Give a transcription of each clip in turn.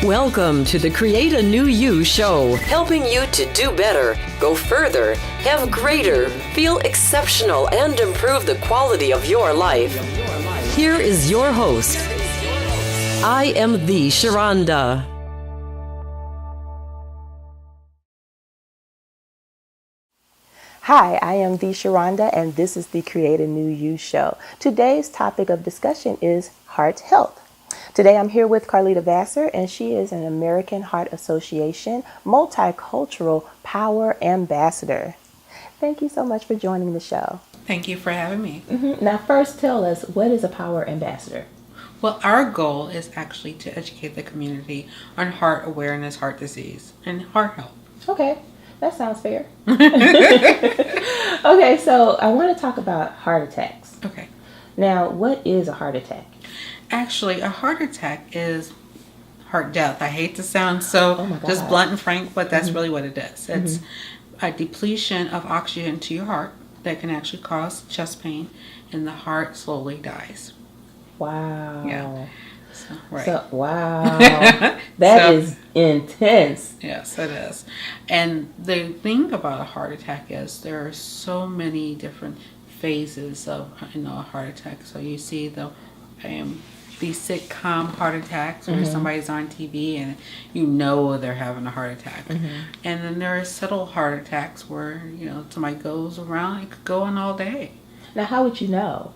Welcome to the Create a New You show, helping you to do better, go further, have greater, feel exceptional, and improve the quality of your life. Here is your host. I am the Sharonda. Hi, I am the Sharonda, and this is the Create a New You show. Today's topic of discussion is heart health. Today I'm here with Carlita Vasser, and she is an American Heart Association multicultural power ambassador. Thank you so much for joining the show. Thank you for having me. Now, first tell us, what is a power ambassador? Well, our goal is actually to educate the community on heart awareness, heart disease, and heart health. Okay, that sounds fair. Okay, so I want to talk about heart attacks. Okay. Now, what is a heart attack? Actually, a heart attack is heart death. I hate to sound so just blunt and frank, but that's really what it is. It's a depletion of oxygen to your heart that can actually cause chest pain, and the heart slowly dies. Wow. Yeah. So, right. Wow. That is intense. Yes, it is. And the thing about a heart attack is there are so many different phases of a heart attack. So you see these sitcom heart attacks where somebody's on TV and you know they're having a heart attack. And then there are subtle heart attacks where, somebody goes around, it could go on all day. Now, how would you know?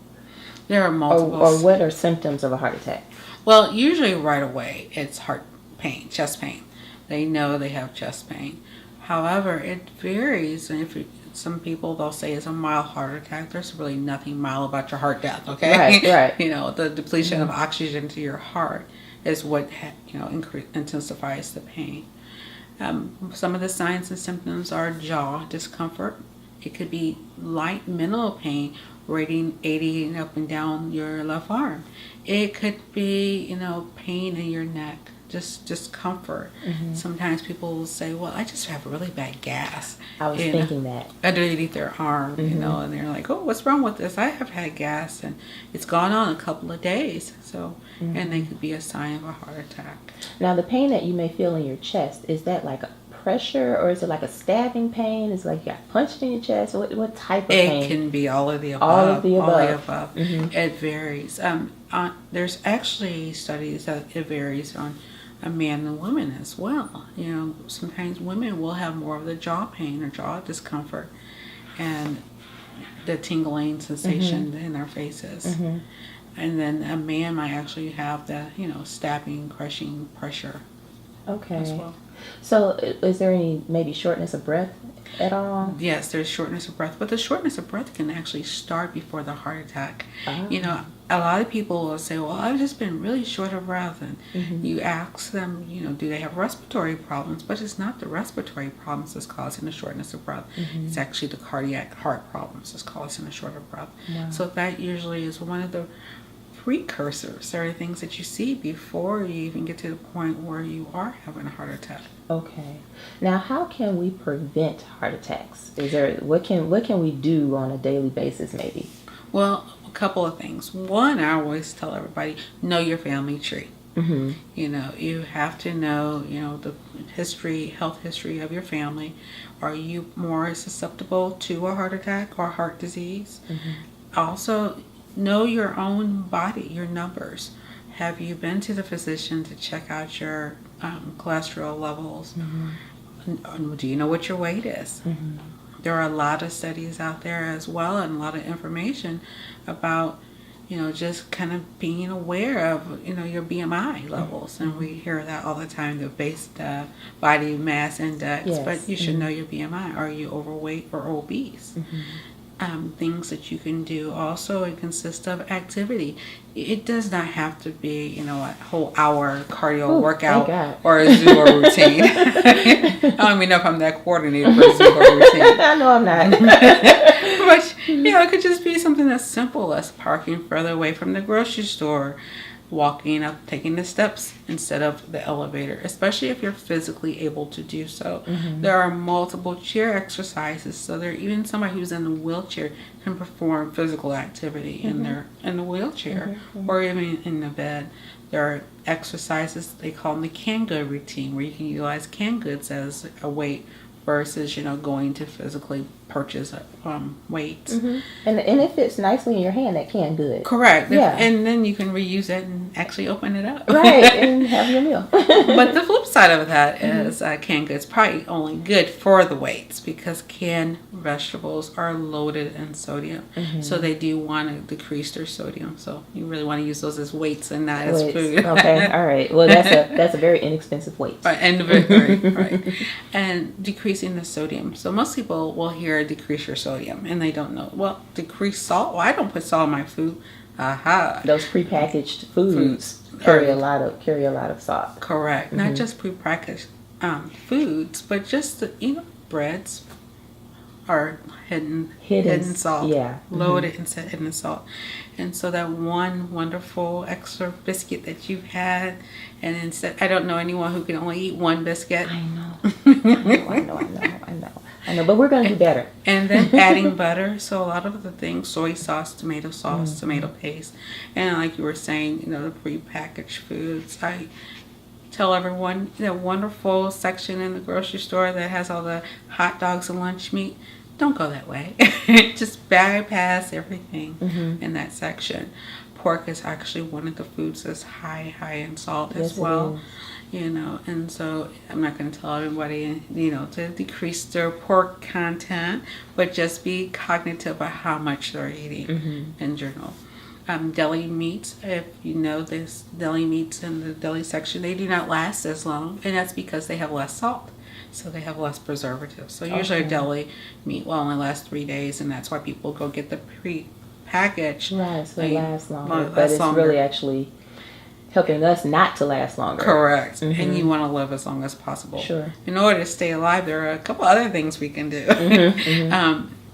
There are multiple. Or what are symptoms of a heart attack? Well, usually right away it's heart pain, chest pain. They know they have chest pain. However, it varies. And some people, they'll say it's a mild heart attack. There's really nothing mild about your heart death, okay? Right. The depletion of oxygen to your heart is what, intensifies the pain. Some of the signs and symptoms are jaw discomfort. It could be light mental pain, radiating up and down your left arm. It could be, pain in your neck. Just discomfort. Sometimes people will say, well, I just have really bad gas. I was thinking that. Underneath their arm, and they're like, oh, what's wrong with this? I have had gas, and it's gone on a couple of days. So, and they could be a sign of a heart attack. Now, the pain that you may feel in your chest, is that like a pressure, or is it like a stabbing pain? Is it like you got punched in your chest? What type of pain? It can be all of the above. All of the above. All of the above. It varies. There's actually studies that it varies on a man and woman as well. Sometimes women will have more of the jaw pain or jaw discomfort and the tingling sensation in their faces. And then a man might actually have the, stabbing, crushing pressure as well. So is there any maybe shortness of breath at all? Yes, there's shortness of breath, but the shortness of breath can actually start before the heart attack. A lot of people will say, well, I've just been really short of breath, and you ask them, do they have respiratory problems? But it's not the respiratory problems that's causing the shortness of breath. It's actually the cardiac heart problems that's causing the short of breath. So that usually is one of the precursors, or things that you see before you even get to the point where you are having a heart attack. Okay. Now, how can we prevent heart attacks? What can we do on a daily basis, maybe? Well, a couple of things. One, I always tell everybody, know your family tree. You have to know, the health history of your family. Are you more susceptible to a heart attack or heart disease? Also, know your own body, your numbers. Have you been to the physician to check out your cholesterol levels? Do you know what your weight is? There are a lot of studies out there as well, and a lot of information about, just kind of being aware of, your BMI levels. And we hear that all the time, the body mass index. Yes. But you should know your BMI. Are you overweight or obese? Things that you can do also, it consists of activity. It does not have to be, a whole hour cardio workout or a Zumba routine. I don't even know if I'm that coordinated for a Zumba routine. I know I'm not. But It could just be something that's simple as parking further away from the grocery store, walking up, taking the steps instead of the elevator, especially if you're physically able to do so. There are multiple chair exercises, so there even somebody who's in a wheelchair can perform physical activity in the wheelchair or even in the bed. There are exercises, they call them the canned good routine, where you can utilize canned goods as a weight versus going to physically purchase weights. And it fits nicely in your hand, that canned good. Correct. Yeah. And then you can reuse it and actually open it up. Right, and have your meal. But the flip side of that is canned goods probably only good for the weights because canned vegetables are loaded in sodium. So they do want to decrease their sodium. So you really want to use those as weights and not as food. Okay, all right. Well, that's a very inexpensive weight. Right. And decreasing the sodium. So most people will hear decrease your sodium and they don't know. Well, decrease salt. Well, I don't put salt in my food. Those prepackaged foods carry a lot of salt. Correct. Not just prepackaged foods, but just the breads are hidden salt. Yeah. Loaded in hidden salt. And so that one wonderful extra biscuit that you've had, and instead, I don't know anyone who can only eat one biscuit. I know, but we're going to do better. And then adding butter. So a lot of the things, soy sauce, tomato paste, and like you were saying, the prepackaged foods. I tell everyone that wonderful section in the grocery store that has all the hot dogs and lunch meat. Don't go that way. Just bypass everything in that section. Pork is actually one of the foods that's high in salt as well. And so I'm not going to tell everybody, to decrease their pork content, but just be cognitive of how much they're eating in general. Deli meats, if you know this, deli meats in the deli section, they do not last as long, and that's because they have less salt. So they have less preservatives. So usually a deli meat will only last 3 days, and that's why people go get the pre-packaged. Right, so it lasts longer. But it's really actually helping us not to last longer. Correct. And you want to live as long as possible. Sure. In order to stay alive, there are a couple other things we can do.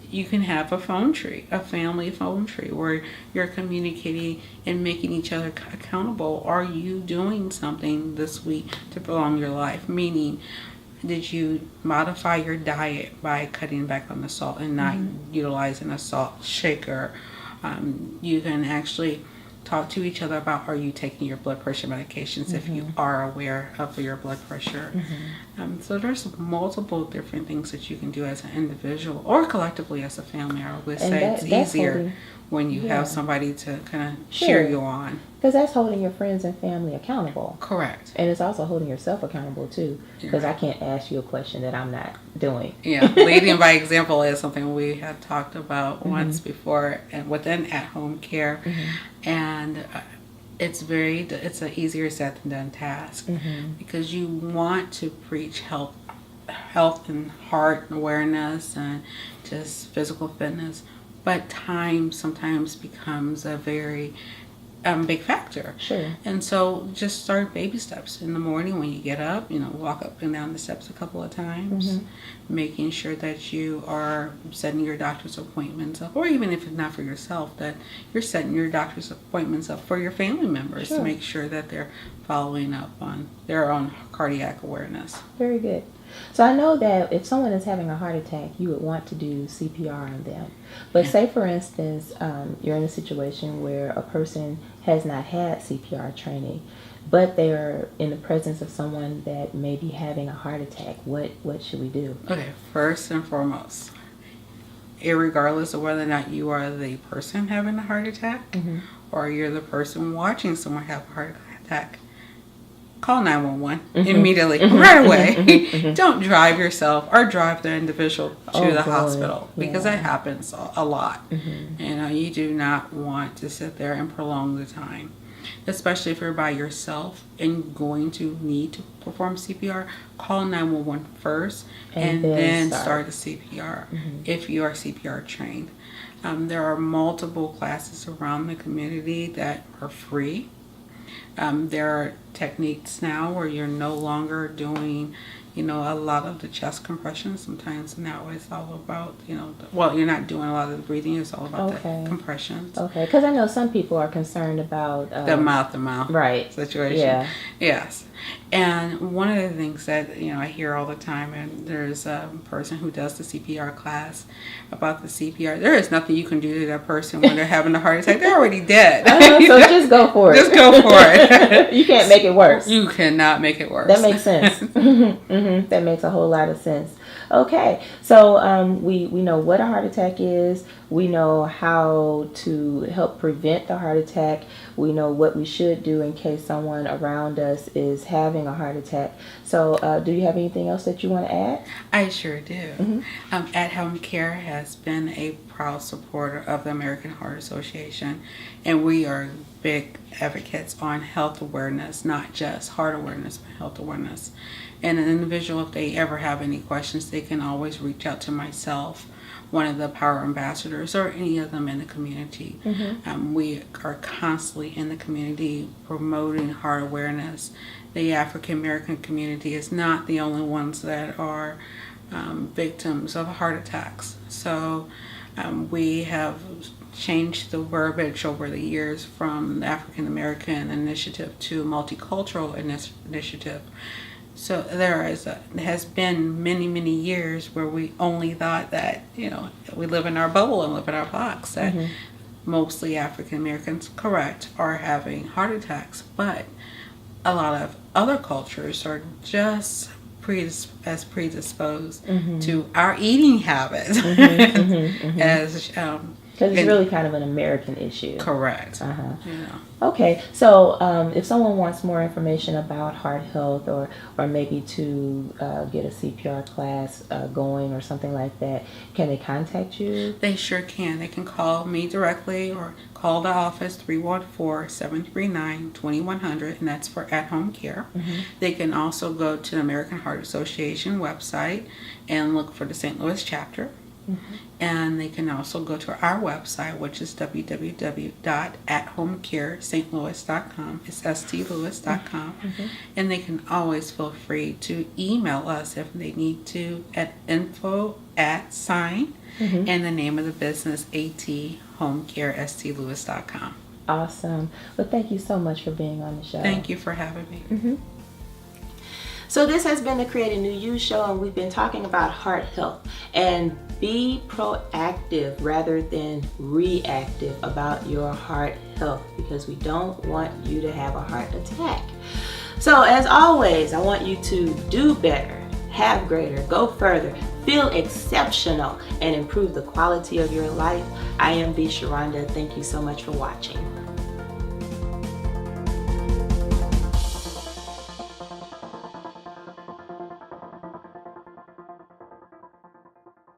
You can have a family phone tree, where you're communicating and making each other accountable. Are you doing something this week to prolong your life? Meaning, did you modify your diet by cutting back on the salt and not utilizing a salt shaker? You can actually talk to each other about, are you taking your blood pressure medications if you are aware of your blood pressure? So there's multiple different things that you can do as an individual or collectively as a family. I would say it's easier when you have somebody to kind of cheer you on. Because that's holding your friends and family accountable. Correct. And it's also holding yourself accountable too. Because I can't ask you a question that I'm not doing. Yeah, leading by example is something we had talked about once before, and within at-home care, and it's an easier said than done task because you want to preach health and heart awareness and just physical fitness, but time sometimes becomes a very big factor. Sure. And so just start baby steps in the morning when you get up, walk up and down the steps a couple of times, making sure that you are setting your doctor's appointments up, or even if it's not for yourself, that you're setting your doctor's appointments up for your family members to make sure that they're following up on their own cardiac awareness. Very good. So I know that if someone is having a heart attack, you would want to do CPR on them. But say, for instance, you're in a situation where a person has not had CPR training, but they are in the presence of someone that may be having a heart attack. What should we do? Okay, first and foremost, irregardless of whether or not you are the person having a heart attack or you're the person watching someone have a heart attack, call 911 immediately, right away. Don't drive yourself or drive the individual to the hospital because that happens a lot. You do not want to sit there and prolong the time, especially if you're by yourself and going to need to perform CPR. Call 911 first and then start the CPR if you are CPR trained. There are multiple classes around the community that are free. There are techniques now where you're no longer doing, A lot of the chest compressions sometimes now it's all about, well, you're not doing a lot of the breathing. It's all about the compressions. Okay, because I know some people are concerned about the mouth-to-mouth situation. Yeah. Yes. And one of the things that, I hear all the time, and there's a person who does the CPR class about the CPR. There is nothing you can do to that person when they're having a heart attack. They're already dead. So just go for it. Just go for it. You can't make it worse. You cannot make it worse. That makes sense. That makes a whole lot of sense. Okay, so we know what a heart attack is. We know how to help prevent the heart attack. We know what we should do in case someone around us is having a heart attack. So do you have anything else that you want to add? I sure do. At Home Care has been a proud supporter of the American Heart Association, and we are big advocates on health awareness, not just heart awareness, but health awareness. And an individual, if they ever have any questions, they can always reach out to myself, one of the Power Ambassadors, or any of them in the community. We are constantly in the community promoting heart awareness. The African American community is not the only ones that are victims of heart attacks. So we have changed the verbiage over the years from the African American initiative to multicultural initiative. So there has been many years where we only thought that, we live in our bubble and live in our box, that mostly African Americans, correct, are having heart attacks. But a lot of other cultures are just predisposed to our eating habits as because it's really kind of an American issue. Correct. Okay, so if someone wants more information about heart health, or maybe to get a CPR class going or something like that, can they contact you? They sure can. They can call me directly or call the office 314-739-2100, and that's for At Home Care. They can also go to the American Heart Association website and look for the St. Louis chapter. And they can also go to our website, which is www.athomecarestlouis.com. It's stlewis.com. And they can always feel free to email us if they need to at info@sign and the name of the business athomecarestlewis.com. Awesome. Well, thank you so much for being on the show. Thank you for having me. So this has been the Create a New You show, and we've been talking about heart health. And be proactive rather than reactive about your heart health, because we don't want you to have a heart attack. So as always, I want you to do better, have greater, go further, feel exceptional, and improve the quality of your life. I am B. Sharonda. Thank you so much for watching.